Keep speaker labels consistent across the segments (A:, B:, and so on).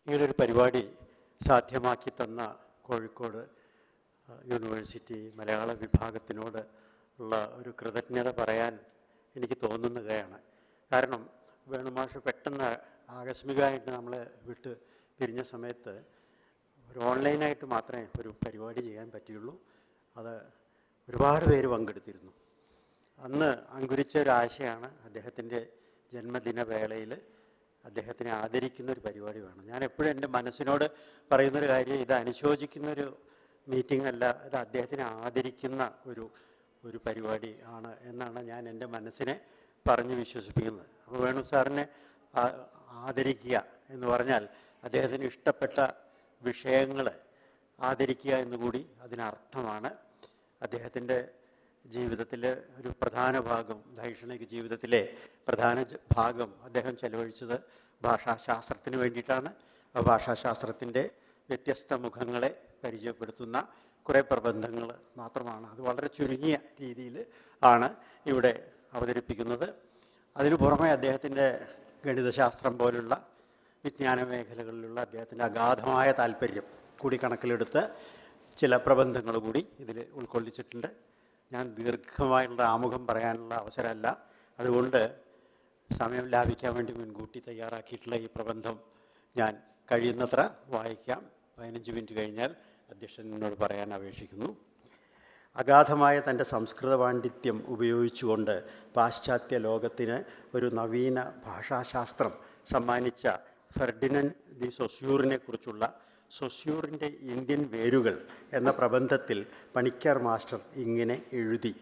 A: ഇങ്ങനൊരു പരിപാടി സാധ്യമാക്കി തന്ന കോഴിക്കോട് യൂണിവേഴ്സിറ്റി മലയാള വിഭാഗത്തിനോട് ഉള്ള ഒരു കൃതജ്ഞത പറയാൻ എനിക്ക് തോന്നുകയാണ്. കാരണം വേണുമാഷ് പെട്ടെന്ന് ആകസ്മികമായിട്ട് നമ്മളെ വിട്ട് പിരിഞ്ഞ സമയത്ത് ഒരു ഓൺലൈനായിട്ട് മാത്രമേ ഒരു പരിപാടി ചെയ്യാൻ പറ്റുള്ളൂ. അത് ഒരുപാട് പേര് പങ്കെടുത്തിരുന്നു. അന്ന് അങ്കുരിച്ച ഒരാശയാണ് അദ്ദേഹത്തിൻ്റെ ജന്മദിന വേളയിൽ അദ്ദേഹത്തിനെ ആദരിക്കുന്നൊരു പരിപാടി വേണം. ഞാൻ എപ്പോഴും എൻ്റെ മനസ്സിനോട് പറയുന്നൊരു കാര്യം, ഇത് അനുശോചിക്കുന്നൊരു മീറ്റിംഗ് അല്ല, ഇത് അദ്ദേഹത്തിനെ ആദരിക്കുന്ന ഒരു പരിപാടി ആണ് എന്നാണ് ഞാൻ എൻ്റെ മനസ്സിനെ പറഞ്ഞ് വിശ്വസിപ്പിക്കുന്നത്. അപ്പോൾ വേണു സാറിനെ ആദരിക്കുക എന്ന് പറഞ്ഞാൽ അദ്ദേഹത്തിന് ഇഷ്ടപ്പെട്ട വിഷയങ്ങൾ ആദരിക്കുക എന്നുകൂടി അതിനർത്ഥമാണ്. അദ്ദേഹത്തിൻ്റെ ജീവിതത്തിലെ ഒരു പ്രധാന ഭാഗം, ദൈക്ഷണിക ജീവിതത്തിലെ പ്രധാന ഭാഗം അദ്ദേഹം ചെലവഴിച്ചത് ഭാഷാശാസ്ത്രത്തിന് വേണ്ടിയിട്ടാണ്. ആ ഭാഷാശാസ്ത്രത്തിൻ്റെ വ്യത്യസ്ത മുഖങ്ങളെ പരിചയപ്പെടുത്തുന്ന കുറേ പ്രബന്ധങ്ങൾ മാത്രമാണ്. അത് വളരെ ചുരുങ്ങിയ രീതിയിൽ ആണ് ഇവിടെ അവതരിപ്പിക്കുന്നത്. അതിനു പുറമെ അദ്ദേഹത്തിൻ്റെ ഗണിതശാസ്ത്രം പോലുള്ള വിജ്ഞാന മേഖലകളിലുള്ള അദ്ദേഹത്തിൻ്റെ അഗാധമായ താല്പര്യം കൂടി കണക്കിലെടുത്ത് ചില പ്രബന്ധങ്ങൾ കൂടി ഇതിൽ ഉൾക്കൊള്ളിച്ചിട്ടുണ്ട്. ഞാൻ ദീർഘമായുള്ള ആമുഖം പറയാനുള്ള അവസരമല്ല, അതുകൊണ്ട് സമയം ലാഭിക്കാൻ വേണ്ടി മുൻകൂട്ടി തയ്യാറാക്കിയിട്ടുള്ള ഈ പ്രബന്ധം ഞാൻ കഴിയുന്നത്ര വായിക്കാം. 15 മിനിറ്റ് കഴിഞ്ഞാൽ അധ്യക്ഷനോട് പറയാൻ അപേക്ഷിക്കുന്നു. അഗാധമായ തൻ്റെ സംസ്കൃത പാണ്ഡിത്യം ഉപയോഗിച്ചുകൊണ്ട് പാശ്ചാത്യ ലോകത്തിന് ഒരു നവീന ഭാഷാശാസ്ത്രം സമ്മാനിച്ച ഫെർഡിനൻഡ് ദി സൊസ്യൂറിനെ കുറിച്ചുള്ള സൊസ്യൂറിൻ്റെ ഇന്ത്യൻ വേരുകൾ എന്ന പ്രബന്ധത്തിൽ പണിക്കർ മാസ്റ്റർ ഇങ്ങനെ എഴുതി: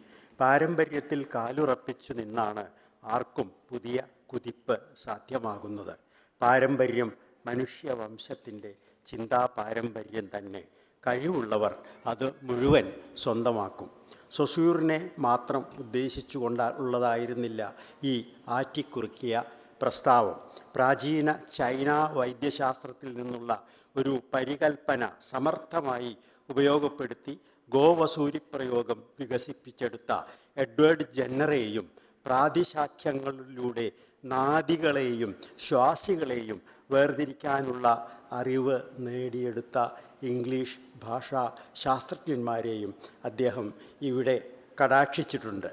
A: പാരമ്പര്യത്തിൽ കാലുറപ്പിച്ചു നിന്നാണ് ആർക്കും പുതിയ കുതിപ്പ് സാധ്യമാകുന്നത്. പാരമ്പര്യം മനുഷ്യവംശത്തിൻ്റെ ചിന്താ പാരമ്പര്യം തന്നെ. കഴിവുള്ളവർ അത് മുഴുവൻ സ്വന്തമാക്കും. സൊസ്യൂറിനെ മാത്രം ഉദ്ദേശിച്ചുകൊണ്ടുള്ളതായിരുന്നില്ല ഈ ആറ്റിക്കുറുക്കിയ പ്രസ്താവം. പ്രാചീന ചൈന വൈദ്യശാസ്ത്രത്തിൽ നിന്നുള്ള ഒരു പരികൽപ്പന സമർത്ഥമായി ഉപയോഗപ്പെടുത്തി ഗോവസൂരി പ്രയോഗം വികസിപ്പിച്ചെടുത്ത എഡ്വേർഡ് ജെന്നറെയും പ്രാതിശാഖ്യങ്ങളിലൂടെ നാദികളെയും ശ്വാസികളെയും വേർതിരിക്കാനുള്ള അറിവ് നേടിയെടുത്ത ഇംഗ്ലീഷ് ഭാഷാ ശാസ്ത്രജ്ഞന്മാരെയും അദ്ദേഹം ഇവിടെ കടാക്ഷിച്ചിട്ടുണ്ട്.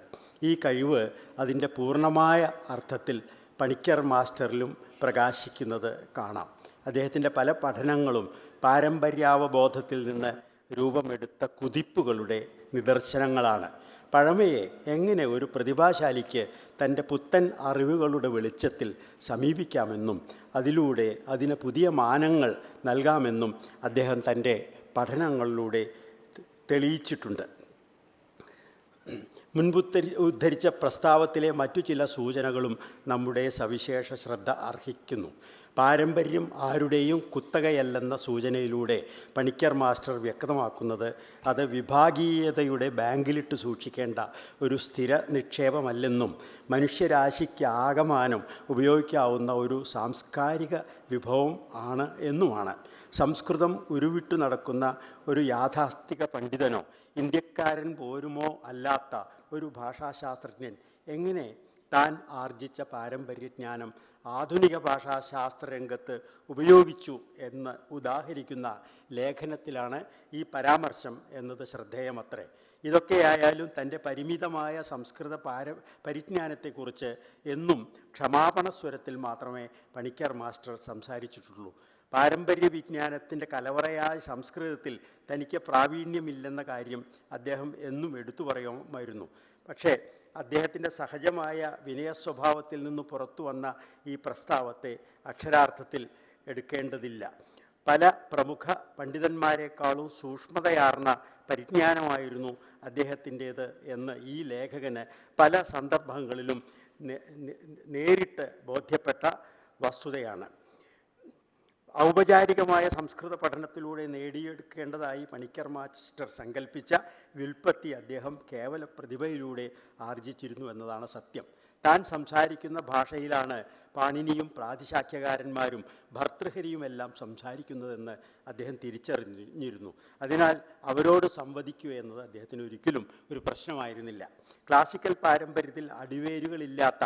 A: ഈ കഴിവ് അതിൻ്റെ പൂർണ്ണമായ അർത്ഥത്തിൽ പണിക്കർ മാസ്റ്ററിലും പ്രകാശിക്കുന്നത് കാണാം. അദ്ദേഹത്തിൻ്റെ പല പഠനങ്ങളും പാരമ്പര്യാവബോധത്തിൽ നിന്ന് രൂപമെടുത്ത കുതിപ്പുകളുടെ നിദർശനങ്ങളാണ്. പഴമയെ എങ്ങനെ ഒരു പ്രതിഭാശാലിക്ക് തൻ്റെ പുത്തൻ അറിവുകളുടെ വെളിച്ചത്തിൽ സമീപിക്കാമെന്നും അതിലൂടെ അതിന് പുതിയ മാനങ്ങൾ നൽകാമെന്നും അദ്ദേഹം തൻ്റെ പഠനങ്ങളിലൂടെ തെളിയിച്ചിട്ടുണ്ട്. ഉദ്ധരിച്ച പ്രസ്താവത്തിലെ മറ്റു ചില സൂചനകളും നമ്മുടെ സവിശേഷ ശ്രദ്ധ അർഹിക്കുന്നു. പാരമ്പര്യം ആരുടെയും കുത്തകയല്ലെന്ന സൂചനയിലൂടെ പണിക്കർ മാസ്റ്റർ വ്യക്തമാക്കുന്നത് അത് വിഭാഗീയതയുടെ ബാങ്കിലിട്ട് സൂക്ഷിക്കേണ്ട ഒരു സ്ഥിര നിക്ഷേപമല്ലെന്നും മനുഷ്യരാശിക്ക് ആകമാനം ഉപയോഗിക്കാവുന്ന ഒരു സാംസ്കാരിക വിഭവം ആണ് എന്നുമാണ്. സംസ്കൃതം ഉരുവിട്ടു നടക്കുന്ന ഒരു യാഥാസ്ഥിക പണ്ഡിതനോ ഇന്ത്യക്കാരൻ പോരുമോ അല്ലാത്ത ഒരു ഭാഷാശാസ്ത്രജ്ഞൻ എങ്ങനെ താൻ ആർജിച്ച പാരമ്പര്യജ്ഞാനം ആധുനിക ഭാഷാശാസ്ത്ര രംഗത്ത് ഉപയോഗിച്ചു എന്ന് ഉദാഹരിക്കുന്ന ലേഖനത്തിലാണ് ഈ പരാമർശം എന്നത് ശ്രദ്ധേയമത്രേ. ഇതൊക്കെയായാലും തൻ്റെ പരിമിതമായ സംസ്കൃത പരിജ്ഞാനത്തെക്കുറിച്ച് എന്നും ക്ഷമാപണ സ്വരത്തിൽ മാത്രമേ പണിക്കർ മാസ്റ്റർ സംസാരിച്ചിട്ടുള്ളൂ. പാരമ്പര്യ വിജ്ഞാനത്തിൻ്റെ കലവറയായ സംസ്കൃതത്തിൽ തനിക്ക് പ്രാവീണ്യമില്ലെന്ന കാര്യം അദ്ദേഹം എന്നും എടുത്തു പറയുമായിരുന്നു. പക്ഷേ അദ്ദേഹത്തിൻ്റെ സഹജമായ വിനയസ്വഭാവത്തിൽ നിന്ന് പുറത്തു വന്ന ഈ പ്രസ്താവത്തെ അക്ഷരാർത്ഥത്തിൽ എടുക്കേണ്ടതില്ല. പല പ്രമുഖ പണ്ഡിതന്മാരെക്കാളും സൂക്ഷ്മതയാർന്ന പരിജ്ഞാനമായിരുന്നു അദ്ദേഹത്തിൻ്റേത് എന്ന് ഈ ലേഖകന് പല സന്ദർഭങ്ങളിലും നേരിട്ട് ബോധ്യപ്പെട്ട വസ്തുതയാണ്. ഔപചാരികമായ സംസ്കൃത പഠനത്തിലൂടെ നേടിയെടുക്കേണ്ടതായി പണിക്കർ മാസ്റ്റർ സങ്കല്പിച്ച വ്യുൽപ്പത്തി അദ്ദേഹം കേവല പ്രതിഭയിലൂടെ ആർജിച്ചിരുന്നു എന്നതാണ് സത്യം. താൻ സംസാരിക്കുന്ന ഭാഷയിലാണ് പാണിനിയും പ്രാതിശാഖ്യകാരന്മാരും ഭർതൃഹരിയുമെല്ലാം സംസാരിക്കുന്നതെന്ന് അദ്ദേഹം തിരിച്ചറിഞ്ഞിരുന്നു. അതിനാൽ അവരോട് സംവദിക്കുക എന്നത് അദ്ദേഹത്തിന് ഒരിക്കലും ഒരു പ്രശ്നമായിരുന്നില്ല. ക്ലാസിക്കൽ പാരമ്പര്യത്തിൽ അടിവേരുകളില്ലാത്ത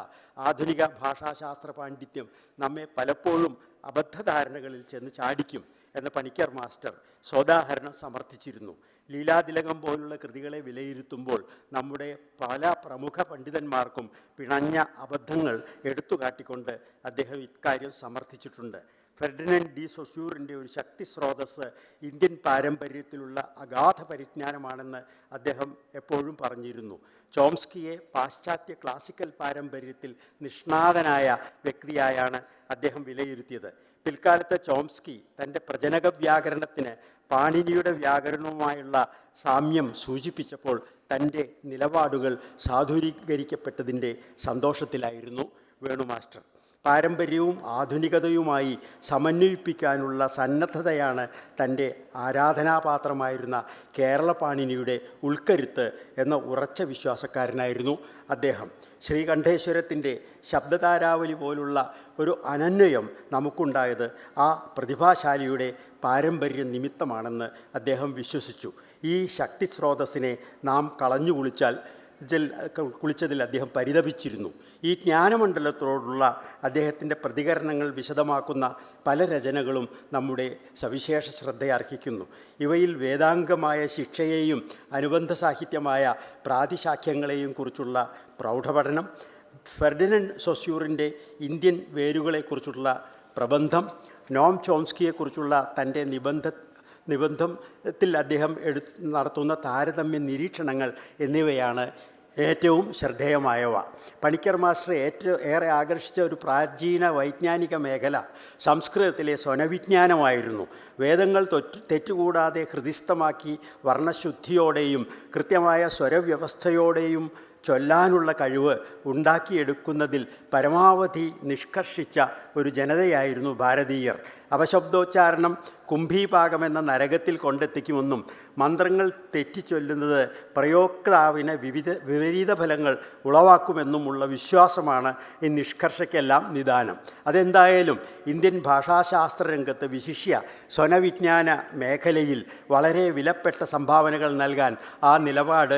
A: ആധുനിക ഭാഷാശാസ്ത്ര പാണ്ഡിത്യം നമ്മെ പലപ്പോഴും അബദ്ധധാരണകളിൽ ചെന്ന് ചാടിക്കും എന്ന് പണിക്കർ മാസ്റ്റർ സോദാഹരണം സമർത്ഥിച്ചിരുന്നു. ലീലാതിലകം പോലുള്ള കൃതികളെ വിലയിരുത്തുമ്പോൾ നമ്മുടെ പല പ്രമുഖ പണ്ഡിതന്മാർക്കും പിണഞ്ഞ അബദ്ധങ്ങൾ എടുത്തുകാട്ടിക്കൊണ്ട് അദ്ദേഹം ഇക്കാര്യം സമർത്ഥിച്ചിട്ടുണ്ട്. ഫെർഡിനൻഡ് ഡി സൊസ്യൂറിൻ്റെ ഒരു ശക്തി സ്രോതസ് ഇന്ത്യൻ പാരമ്പര്യത്തിലുള്ള അഗാധ പരിജ്ഞാനമാണെന്ന് അദ്ദേഹം എപ്പോഴും പറഞ്ഞിരുന്നു. ചോംസ്കിയെ പാശ്ചാത്യ ക്ലാസിക്കൽ പാരമ്പര്യത്തിൽ നിഷ്ണാതനായ വ്യക്തിയായാണ് അദ്ദേഹം വിലയിരുത്തിയത്. പിൽക്കാലത്ത് ചോംസ്കി തൻ്റെ പ്രജനക വ്യാകരണത്തിന് പാണിനിയുടെ വ്യാകരണവുമായുള്ള സാമ്യം സൂചിപ്പിച്ചപ്പോൾ തൻ്റെ നിലപാടുകൾ സാധൂരീകരിക്കപ്പെട്ടതിൻ്റെ സന്തോഷത്തിലായിരുന്നു വേണു മാസ്റ്റർ. പാരമ്പര്യവും ആധുനികതയുമായി സമന്വയിപ്പിക്കാനുള്ള സന്നദ്ധതയാണ് തൻ്റെ ആരാധനാപാത്രമായിരുന്ന കേരള പാണിനിയുടെ ഉൾക്കരുത്ത് എന്ന ഉറച്ച വിശ്വാസക്കാരനായിരുന്നു അദ്ദേഹം. ശ്രീകണ്ഠേശ്വരത്തിൻ്റെ ശബ്ദതാരാവലി പോലുള്ള ഒരു അനന്വയം നമുക്കുണ്ടായത് ആ പ്രതിഭാശാലിയുടെ പാരമ്പര്യ നിമിത്തമാണെന്ന് അദ്ദേഹം വിശ്വസിച്ചു. ഈ ശക്തി സ്രോതസ്സിനെ നാം കളഞ്ഞു കുളിച്ചതിൽ അദ്ദേഹം പരിതപിച്ചിരുന്നു. ഈ ജ്ഞാനമണ്ഡലത്തോടുള്ള അദ്ദേഹത്തിൻ്റെ പ്രതികരണങ്ങൾ വിശദമാക്കുന്ന പല രചനകളും നമ്മുടെ സവിശേഷ ശ്രദ്ധയർഹിക്കുന്നു. ഇവയിൽ വേദാംഗമായ ശിക്ഷയെയും അനുബന്ധ സാഹിത്യമായ പ്രാതിശാഖ്യങ്ങളെയും കുറിച്ചുള്ള പ്രൗഢപഠനം, ഫെർഡിനൻഡ് സൊസ്യൂറിൻ്റെ ഇന്ത്യൻ വേരുകളെക്കുറിച്ചുള്ള പ്രബന്ധം, നോം ചോംസ്കിയെക്കുറിച്ചുള്ള തൻ്റെ നിബന്ധത്തിൽ അദ്ദേഹം നടത്തുന്ന താരതമ്യ നിരീക്ഷണങ്ങൾ എന്നിവയാണ് ഏറ്റവും ശ്രദ്ധേയമായവ. പണിക്കർ മാസ്റ്റർ ഏറെ ആകർഷിച്ച ഒരു പ്രാചീന വൈജ്ഞാനിക മേഖല സംസ്കൃതത്തിലെ സ്വനവിജ്ഞാനമായിരുന്നു. വേദങ്ങൾ തെറ്റുകൂടാതെ ഹൃദിസ്ഥമാക്കി വർണ്ണശുദ്ധിയോടെയും കൃത്യമായ സ്വരവ്യവസ്ഥയോടെയും ചൊല്ലാനുള്ള കഴിവ് ഉണ്ടാക്കിയെടുക്കുന്നതിൽ പരമാവധി നിഷ്കർഷിച്ച ഒരു ജനതയായിരുന്നു ഭാരതീയർ. അപശബ്ദോച്ചാരണം കുംഭീപാകമെന്ന നരകത്തിൽ കൊണ്ടെത്തിക്കുമെന്നും മന്ത്രങ്ങൾ തെറ്റിച്ചൊല്ലുന്നത് പ്രയോക്താവിന് വിപരീത ഫലങ്ങൾ ഉളവാക്കുമെന്നുമുള്ള വിശ്വാസമാണ് ഈ നിഷ്കർഷയ്ക്കെല്ലാം നിദാനം. അതെന്തായാലും ഇന്ത്യൻ ഭാഷാശാസ്ത്ര രംഗത്ത് വിശിഷ്യ സ്വനവിജ്ഞാന മേഖലയിൽ വളരെ വിലപ്പെട്ട സംഭാവനകൾ നൽകാൻ ആ നിലപാട്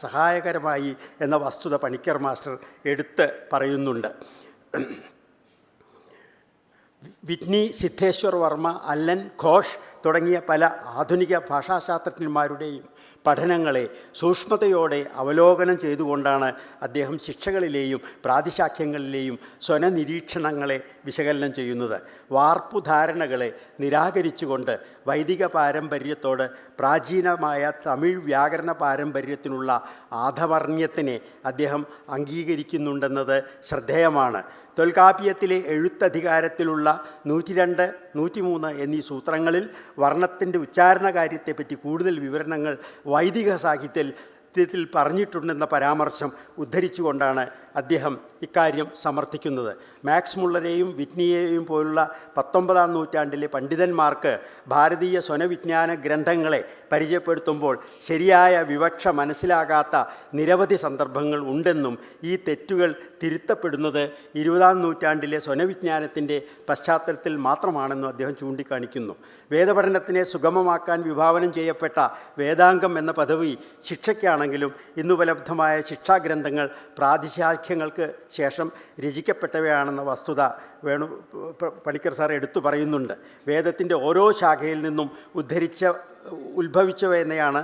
A: സഹായകരമായി എന്ന വസ്തുത പണിക്കർ മാസ്റ്റർ എടുത്ത് പറയുന്നുണ്ട്. വിറ്റ്നി, സിദ്ധേശ്വർ വർമ്മ, അല്ലൻ ഘോഷ് തുടങ്ങിയ പല ആധുനിക ഭാഷാശാസ്ത്രജ്ഞന്മാരുടെയും പഠനങ്ങളെ സൂക്ഷ്മതയോടെ അവലോകനം ചെയ്തുകൊണ്ടാണ് അദ്ദേഹം ശിക്ഷകളിലെയും പ്രാതിശാഖ്യങ്ങളിലെയും സ്വനനിരീക്ഷണങ്ങളെ വിശകലനം ചെയ്യുന്നത്. വാർപ്പുധാരണകളെ നിരാകരിച്ചുകൊണ്ട് വൈദിക പാരമ്പര്യത്തോട് പ്രാചീനമായ തമിഴ് വ്യാകരണ പാരമ്പര്യത്തിനുള്ള ആധവർണ്യത്തിനെ അദ്ദേഹം അംഗീകരിക്കുന്നുണ്ടെന്നത് ശ്രദ്ധേയമാണ്. തൊൽക്കാപ്യത്തിലെ എഴുത്തധികാരത്തിലുള്ള 102, 103 എന്നീ സൂത്രങ്ങളിൽ വർണ്ണത്തിൻ്റെ ഉച്ചാരണ കാര്യത്തെപ്പറ്റി കൂടുതൽ വിവരണങ്ങൾ വൈദിക സാഹിത്യത്തിൽ പറഞ്ഞിട്ടുണ്ടെന്ന പരാമർശം ഉദ്ധരിച്ചുകൊണ്ടാണ് അദ്ദേഹം ഇക്കാര്യം സമർത്ഥിക്കുന്നത്. മാക്സ് മുള്ളരെയും വിറ്റ്നിയെയും പോലുള്ള 19-ാം നൂറ്റാണ്ടിലെ പണ്ഡിതന്മാർക്ക് ഭാരതീയ സ്വനവിജ്ഞാന ഗ്രന്ഥങ്ങളെ പരിചയപ്പെടുത്തുമ്പോൾ ശരിയായ വിവക്ഷ മനസ്സിലാകാത്ത നിരവധി സന്ദർഭങ്ങൾ ഉണ്ടെന്നും ഈ തെറ്റുകൾ തിരുത്തപ്പെടുന്നത് 20-ാം നൂറ്റാണ്ടിലെ സ്വനവിജ്ഞാനത്തിൻ്റെ പശ്ചാത്തലത്തിൽ മാത്രമാണെന്നും അദ്ദേഹം ചൂണ്ടിക്കാണിക്കുന്നു. വേദപഠനത്തിനെ സുഗമമാക്കാൻ വിഭാവനം ചെയ്യപ്പെട്ട വേദാംഗം എന്ന പദവി ശിക്ഷയ്ക്കാണെങ്കിലും ഇന്നുപലബ്ധമായ ശിക്ഷാഗ്രന്ഥങ്ങൾ പ്രാതിശാഖ്യങ്ങൾക്ക് ശേഷം രചിക്കപ്പെട്ടവയാണെന്ന വസ്തുത പണിക്കർ സാർ എടുത്തു പറയുന്നുണ്ട്. വേദത്തിൻ്റെ ഓരോ ശാഖയിൽ നിന്നും ഉത്ഭവിച്ചവയെന്നതാണ്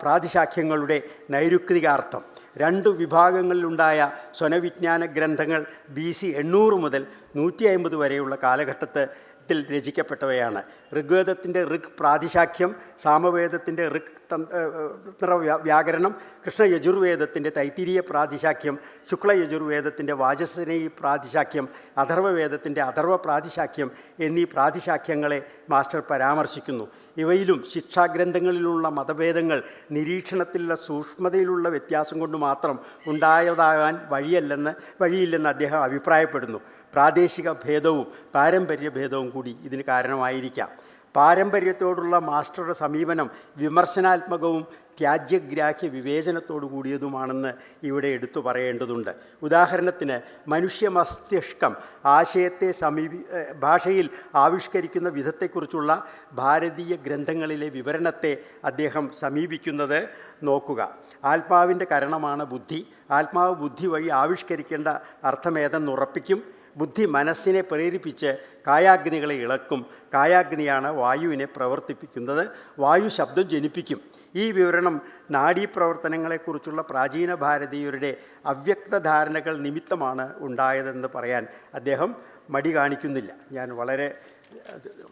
A: പ്രാതിശാഖ്യങ്ങളുടെ നൈരുക്തികാർത്ഥം. 2 വിഭാഗങ്ങളിലുണ്ടായ സ്വനവിജ്ഞാന ഗ്രന്ഥങ്ങൾ BC 800 മുതൽ 150 വരെയുള്ള കാലഘട്ടത്തിൽ രചിക്കപ്പെട്ടവയാണ്. ഋഗ്വേദത്തിൻ്റെ ഋഗ് പ്രാതിശാഖ്യം, സാമവേദത്തിൻ്റെ ഋഗ് തന്ത്ര വ്യാകരണം, കൃഷ്ണയജുർവേദത്തിൻ്റെ തൈത്തിരീയ പ്രാതിശാഖ്യം, ശുക്ലയജുർവേദത്തിൻ്റെ വാചസ്പനി പ്രാതിശാഖ്യം, അഥർവവേദത്തിൻ്റെ അഥർവ പ്രാതിശാഖ്യം എന്നീ പ്രാതിശാഖ്യങ്ങളെ മാസ്റ്റർ പരാമർശിക്കുന്നു. ഇവയിലും ശിക്ഷാഗ്രന്ഥങ്ങളിലുള്ള മതഭേദങ്ങൾ നിരീക്ഷണത്തിലുള്ള സൂക്ഷ്മതയിലുള്ള വ്യത്യാസം കൊണ്ട് മാത്രം ഉണ്ടായതാകാൻ വഴിയില്ലെന്ന് അദ്ദേഹം അഭിപ്രായപ്പെടുന്നു. പ്രാദേശിക ഭേദവും പാരമ്പര്യ ഭേദവും കൂടി ഇതിന് കാരണമായിരിക്കാം. പാരമ്പര്യത്തോടുള്ള മാസ്റ്ററുടെ സമീപനം വിമർശനാത്മകവും ത്യാജ്യഗ്രാഹ്യ വിവേചനത്തോടു കൂടിയതുമാണെന്ന് ഇവിടെ എടുത്തു പറയേണ്ടതുണ്ട്. ഉദാഹരണത്തിന് മനുഷ്യ മസ്തിഷ്കം ആശയത്തെ ഭാഷയിൽ ആവിഷ്കരിക്കുന്ന വിധത്തെക്കുറിച്ചുള്ള ഭാരതീയ ഗ്രന്ഥങ്ങളിലെ വിവരണത്തെ അദ്ദേഹം സമീപിക്കുന്നത് നോക്കുക. ആത്മാവിൻ്റെ കരണമാണ് ബുദ്ധി. ആത്മാവ് ബുദ്ധി വഴി ആവിഷ്കരിക്കേണ്ട അർത്ഥമേതെന്നുറപ്പിക്കും. ബുദ്ധി മനസ്സിനെ പ്രേരിപ്പിച്ച് കായാഗ്നികളെ ഇളക്കും. കായാഗ്നിയാണ് വായുവിനെ പ്രവർത്തിപ്പിക്കുന്നത്. വായു ശബ്ദം ജനിപ്പിക്കും. ഈ വിവരണം നാഡീപ്രവർത്തനങ്ങളെക്കുറിച്ചുള്ള പ്രാചീന ഭാരതീയരുടെ അവ്യക്ത ധാരണകൾ നിമിത്തമാണ് ഉണ്ടായതെന്ന് പറയാൻ അദ്ദേഹം മടി കാണിക്കുന്നില്ല. ഞാൻ വളരെ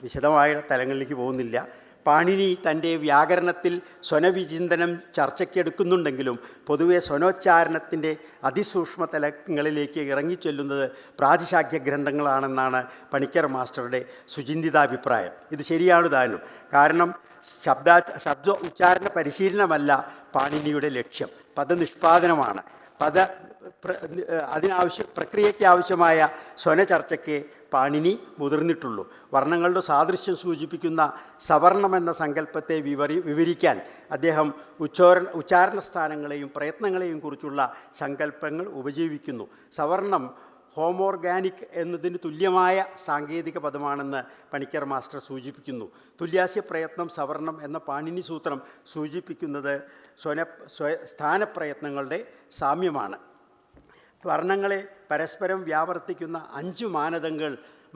A: വിശദമായ തലങ്ങളിലേക്ക് പോകുന്നില്ല. പാണിനി തൻ്റെ വ്യാകരണത്തിൽ സ്വനവിചിന്തനം ചർച്ചയ്ക്കെടുക്കുന്നുണ്ടെങ്കിലും പൊതുവെ സ്വനോച്ചാരണത്തിൻ്റെ അതിസൂക്ഷ്മ തലങ്ങളിലേക്ക് ഇറങ്ങിച്ചെല്ലുന്നത് പ്രാതിശാഖ്യ ഗ്രന്ഥങ്ങളാണെന്നാണ് പണിക്കർ മാസ്റ്ററുടെ സുചിന്തിതാഭിപ്രായം. ഇത് ശരിയാണ് താനും. കാരണം ശബ്ദ ഉച്ചാരണ പരിശീലനമല്ല പാണിനിയുടെ ലക്ഷ്യം, പദനിഷ്പാദനമാണ്. പ്രക്രിയയ്ക്ക് ആവശ്യമായ സ്വനചർച്ചയ്ക്ക് പാണിനി മുതിർന്നിട്ടുള്ളൂ. വർണ്ണങ്ങളുടെ സാദൃശ്യം സൂചിപ്പിക്കുന്ന സവർണമെന്ന സങ്കല്പത്തെ വിവരിക്കാൻ അദ്ദേഹം ഉച്ചാരണ സ്ഥാനങ്ങളെയും പ്രയത്നങ്ങളെയും കുറിച്ചുള്ള സങ്കല്പങ്ങൾ ഉപജീവിക്കുന്നു. സവർണം ഹോമോർഗാനിക് എന്നതിന് തുല്യമായ സാങ്കേതിക പദമാണെന്ന് പണിക്കർ മാസ്റ്റർ സൂചിപ്പിക്കുന്നു. തുല്യാസ്യ പ്രയത്നം സവർണം എന്ന പാണിനി സൂത്രം സൂചിപ്പിക്കുന്നത് സ്ഥാനപ്രയത്നങ്ങളുടെ സാമ്യമാണ്. വർണ്ണങ്ങളെ പരസ്പരം വ്യാവർത്തിക്കുന്ന 5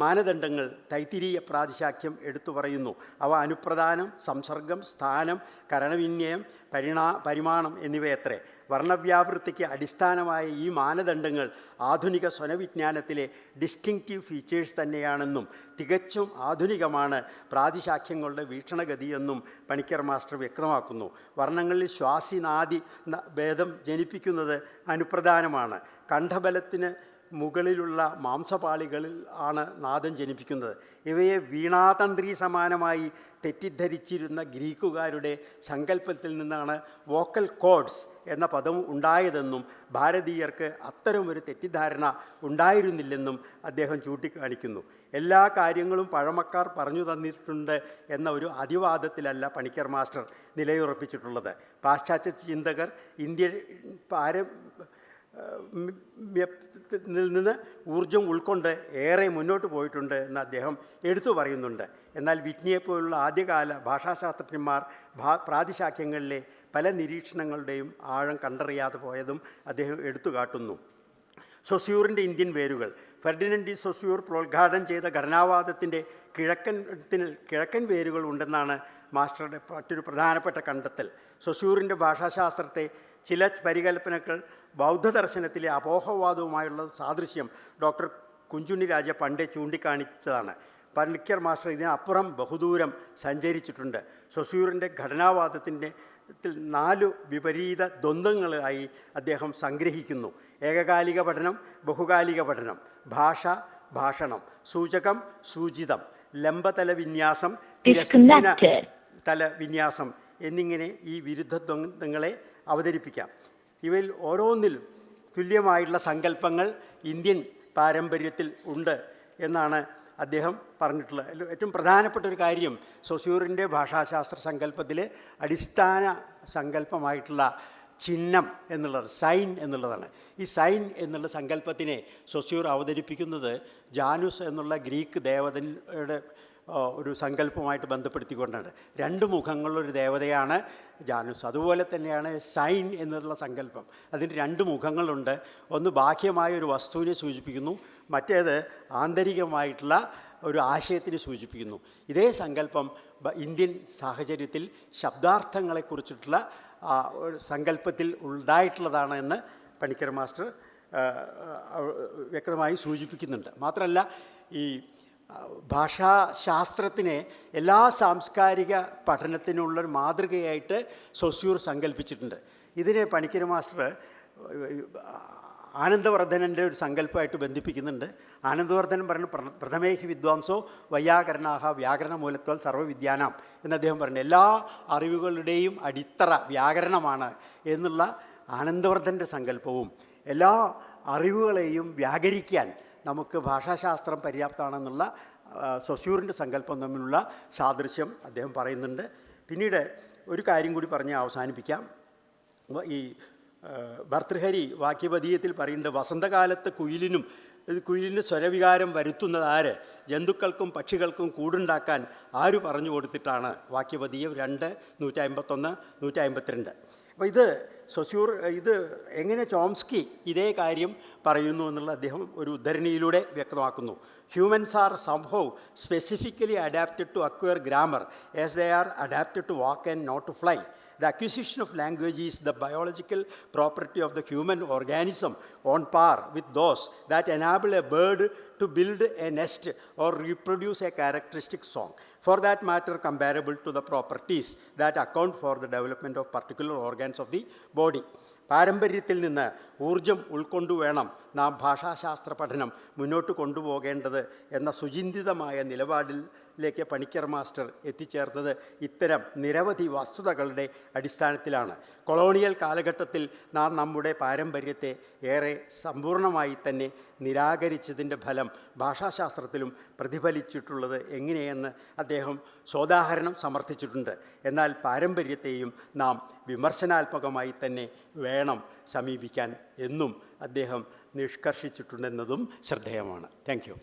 A: മാനദണ്ഡങ്ങൾ തൈത്തിരീയ പ്രാതിശാഖ്യം എടുത്തു പറയുന്നു. അവ അനുപ്രധാനം, സംസർഗം, സ്ഥാനം, കരണവിന്യയം, പരിമാണം എന്നിവയത്രേ. വർണ്ണവ്യാവൃത്തിക്ക് അടിസ്ഥാനമായ ഈ മാനദണ്ഡങ്ങൾ ആധുനിക സ്വനവിജ്ഞാനത്തിലെ ഡിസ്റ്റിങ്റ്റീവ് ഫീച്ചേഴ്സ് തന്നെയാണെന്നും തികച്ചും ആധുനികമാണ് പ്രാതിശാഖ്യങ്ങളുടെ വീക്ഷണഗതിയെന്നും പണിക്കർ മാസ്റ്റർ വ്യക്തമാക്കുന്നു. വർണ്ണങ്ങളിൽ ശ്വാസിനാദി ഭേദം ജനിപ്പിക്കുന്നത് അനുപ്രധാനമാണ്. കണ്ഠബലത്തിന് മുകളിലുള്ള മാംസപാളികളിൽ ആണ് നാദം ജനിപ്പിക്കുന്നത്. ഇവയെ വീണാതന്ത്രി സമാനമായി തെറ്റിദ്ധരിച്ചിരുന്ന ഗ്രീക്കുകാരുടെ സങ്കല്പത്തിൽ നിന്നാണ് വോക്കൽ കോഡ്സ് എന്ന പദം ഉണ്ടായതെന്നും ഭാരതീയർക്ക് അത്തരമൊരു തെറ്റിദ്ധാരണ ഉണ്ടായിരുന്നില്ലെന്നും അദ്ദേഹം ചൂണ്ടിക്കാണിക്കുന്നു. എല്ലാ കാര്യങ്ങളും പഴമക്കാർ പറഞ്ഞു തന്നിട്ടുണ്ട് എന്ന ഒരു അതിവാദത്തിലല്ല പണിക്കർ മാസ്റ്റർ നിലയുറപ്പിച്ചിട്ടുള്ളത്. പാശ്ചാത്യ ചിന്തകർ ഇന്ത്യൻ നിന്ന് ഊർജം ഉൾക്കൊണ്ട് ഏറെ മുന്നോട്ട് പോയിട്ടുണ്ട് എന്ന് അദ്ദേഹം എടുത്തു പറയുന്നുണ്ട്. എന്നാൽ വിറ്റ്നിയെപ്പോലുള്ള ആദ്യകാല ഭാഷാശാസ്ത്രജ്ഞന്മാർ പ്രാതിശാഖ്യങ്ങളിലെ പല നിരീക്ഷണങ്ങളുടെയും ആഴം കണ്ടറിയാതെ പോയതും അദ്ദേഹം എടുത്തു കാട്ടുന്നു. സൊസ്യൂറിൻ്റെ ഇന്ത്യൻ വേരുകൾ. ഫെർഡിനൻഡ് ഡി സൊസ്യൂർ പ്രോദ്ഘാടനം ചെയ്ത ഘടനാവാദത്തിൻ്റെ കിഴക്കൻ വേരുകൾ ഉണ്ടെന്നാണ് മാസ്റ്ററുടെ മറ്റൊരു പ്രധാനപ്പെട്ട കണ്ടെത്തൽ. സൊസ്യൂറിൻ്റെ ഭാഷാശാസ്ത്രത്തെ ചില പരികൽപ്പനകൾ ബൗദ്ധദർശനത്തിലെ അപോഹവാദവുമായുള്ള സാദൃശ്യം ഡോക്ടർ കുഞ്ചുണ്ണി രാജ പണ്ടേ ചൂണ്ടിക്കാണിച്ചതാണ്. പണിക്കർ മാസ്റ്റർ ഇതിനപ്പുറം ബഹുദൂരം സഞ്ചരിച്ചിട്ടുണ്ട്. സൊസ്യൂറിൻ്റെ ഘടനാവാദത്തിൻ്റെ 4 വിപരീത ദ്വന്ദ്ങ്ങളായി അദ്ദേഹം സംഗ്രഹിക്കുന്നു. ഏകകാലിക പഠനം, ബഹുകാലിക പഠനം, ഭാഷ, ഭാഷണം, സൂചകം, സൂചിതം, ലംബതല വിന്യാസം, തിരശ്ചീന തല വിന്യാസം എന്നിങ്ങനെ ഈ വിരുദ്ധ ദ്വന്ദ്ങ്ങളെ അവതരിപ്പിക്കാം. ഇവയിൽ ഓരോന്നിലും തുല്യമായിട്ടുള്ള സങ്കല്പങ്ങൾ ഇന്ത്യൻ പാരമ്പര്യത്തിൽ ഉണ്ട് എന്നാണ് അദ്ദേഹം പറഞ്ഞിട്ടുള്ളത്. ഏറ്റവും പ്രധാനപ്പെട്ട ഒരു കാര്യം സൊസ്യൂറിൻ്റെ ഭാഷാശാസ്ത്ര സങ്കല്പത്തിൽ അടിസ്ഥാന സങ്കല്പമായിട്ടുള്ള ചിഹ്നം എന്നുള്ളത്, സൈൻ എന്നുള്ളതാണ്. ഈ സൈൻ എന്നുള്ള സങ്കല്പത്തിനെ സൊസ്യൂർ അവതരിപ്പിക്കുന്നത് ജാനുസ് എന്നുള്ള ഗ്രീക്ക് ദേവതയുടെ ഒരു സങ്കല്പമായിട്ട് ബന്ധപ്പെടുത്തിക്കൊണ്ടാണ്. 2 മുഖങ്ങളുള്ളൊരു ദേവതയാണ് ജാനുസ്. അതുപോലെ തന്നെയാണ് സൈൻ എന്നുള്ള സങ്കല്പം. അതിന് 2 മുഖങ്ങളുണ്ട്. ഒന്ന് ബാഹ്യമായ ഒരു വസ്തുവിനെ സൂചിപ്പിക്കുന്നു, മറ്റേത് ആന്തരികമായിട്ടുള്ള ഒരു ആശയത്തിനെ സൂചിപ്പിക്കുന്നു. ഇതേ സങ്കല്പം ഇന്ത്യൻ സാഹചര്യത്തിൽ ശബ്ദാർത്ഥങ്ങളെക്കുറിച്ചിട്ടുള്ള ഒരു സങ്കല്പത്തിൽ ഉണ്ടായിട്ടുള്ളതാണ് എന്ന് പണിക്കർ മാസ്റ്റർ വ്യക്തമായി സൂചിപ്പിക്കുന്നുണ്ട്. മാത്രമല്ല ഈ ഭാഷാശാസ്ത്രത്തിനെ എല്ലാ സാംസ്കാരിക പഠനത്തിനുള്ളൊരു മാതൃകയായിട്ട് സൊസ്യൂർ സങ്കല്പിച്ചിട്ടുണ്ട്. ഇതിനെ പണിക്കർ മാസ്റ്റർ ആനന്ദവർദ്ധനൻ്റെ ഒരു സങ്കല്പമായിട്ട് ബന്ധിപ്പിക്കുന്നുണ്ട്. ആനന്ദവർദ്ധനൻ പറയുന്നത് പ്രഥമേഹി വിദ്വാംസോ വൈയാകരണാഹ വ്യാകരണ മൂലത്വൽ സർവ്വവിദ്യാനാം എന്ന് അദ്ദേഹം പറഞ്ഞു. എല്ലാ അറിവുകളുടെയും അടിത്തറ വ്യാകരണമാണ് എന്നുള്ള ആനന്ദവർദ്ധൻ്റെ സങ്കല്പവും എല്ലാ അറിവുകളെയും വ്യാകരിക്കാൻ നമുക്ക് ഭാഷാശാസ്ത്രം പര്യാപ്തമാണെന്നുള്ള സൊസ്യൂറിൻ്റെ സങ്കല്പം തമ്മിലുള്ള സാദൃശ്യം അദ്ദേഹം പറയുന്നുണ്ട്. പിന്നീട് ഒരു കാര്യം കൂടി പറഞ്ഞ് അവസാനിപ്പിക്കാം. ഈ ഭർതൃഹരി വാക്യപദീയത്തിൽ പറയുന്നുണ്ട്, വസന്തകാലത്ത് കുയിലിന് സ്വരവികാരം വരുത്തുന്നത് ആര്? ജന്തുക്കൾക്കും പക്ഷികൾക്കും കൂടുണ്ടാക്കാൻ ആര് പറഞ്ഞു കൊടുത്തിട്ടാണ്? വാക്യപദീയം 2, 151, 152. അപ്പോൾ ഇത് എങ്ങനെ ചോംസ്കി ഇതേ കാര്യം പറയുന്നു എന്നുള്ള അദ്ദേഹം ഒരു ഉദ്ധരണിയിലൂടെ വ്യക്തമാക്കുന്നു. Humans are somehow specifically adapted to acquire grammar as they are adapted to walk and not to fly. The acquisition of language is the biological property of the human organism on par with those that enable a bird to build a nest or reproduce a characteristic song. For that matter, comparable to the properties that account for the development of particular organs of the body. പാരമ്പര്യത്തിൽ നിന്ന് ഊർജം ഉൾക്കൊണ്ടുവേണം നാം ഭാഷാശാസ്ത്ര പഠനം മുന്നോട്ട് കൊണ്ടുപോകേണ്ടത് എന്ന സുചിന്തിതമായ നിലപാടിലേക്ക് Panicker master എത്തിച്ചേർന്നത് ഇത്തരം നിരവധി വസ്തുതകളുടെ അടിസ്ഥാനത്തിലാണ്. കൊളോണിയൽ കാലഘട്ടത്തിൽ നാം നമ്മുടെ പാരമ്പര്യത്തെ ഏറെ സമ്പൂർണ്ണമായി തന്നെ നിരാകരിച്ചതിൻ്റെ ഫലം ഭാഷാശാസ്ത്രത്തിലും പ്രതിഫലിച്ചിട്ടുള്ളത് എങ്ങനെയെന്ന് അദ്ദേഹം സോദാഹരണം സമർത്ഥിച്ചിട്ടുണ്ട്. എന്നാൽ പാരമ്പര്യത്തെയും നാം വിമർശനാത്മകമായി തന്നെ വേണം സമീപിക്കാൻ എന്നും അദ്ദേഹം നിഷ്കർഷിച്ചിട്ടുണ്ടെന്നതും ശ്രദ്ധേയമാണ്. Thank you.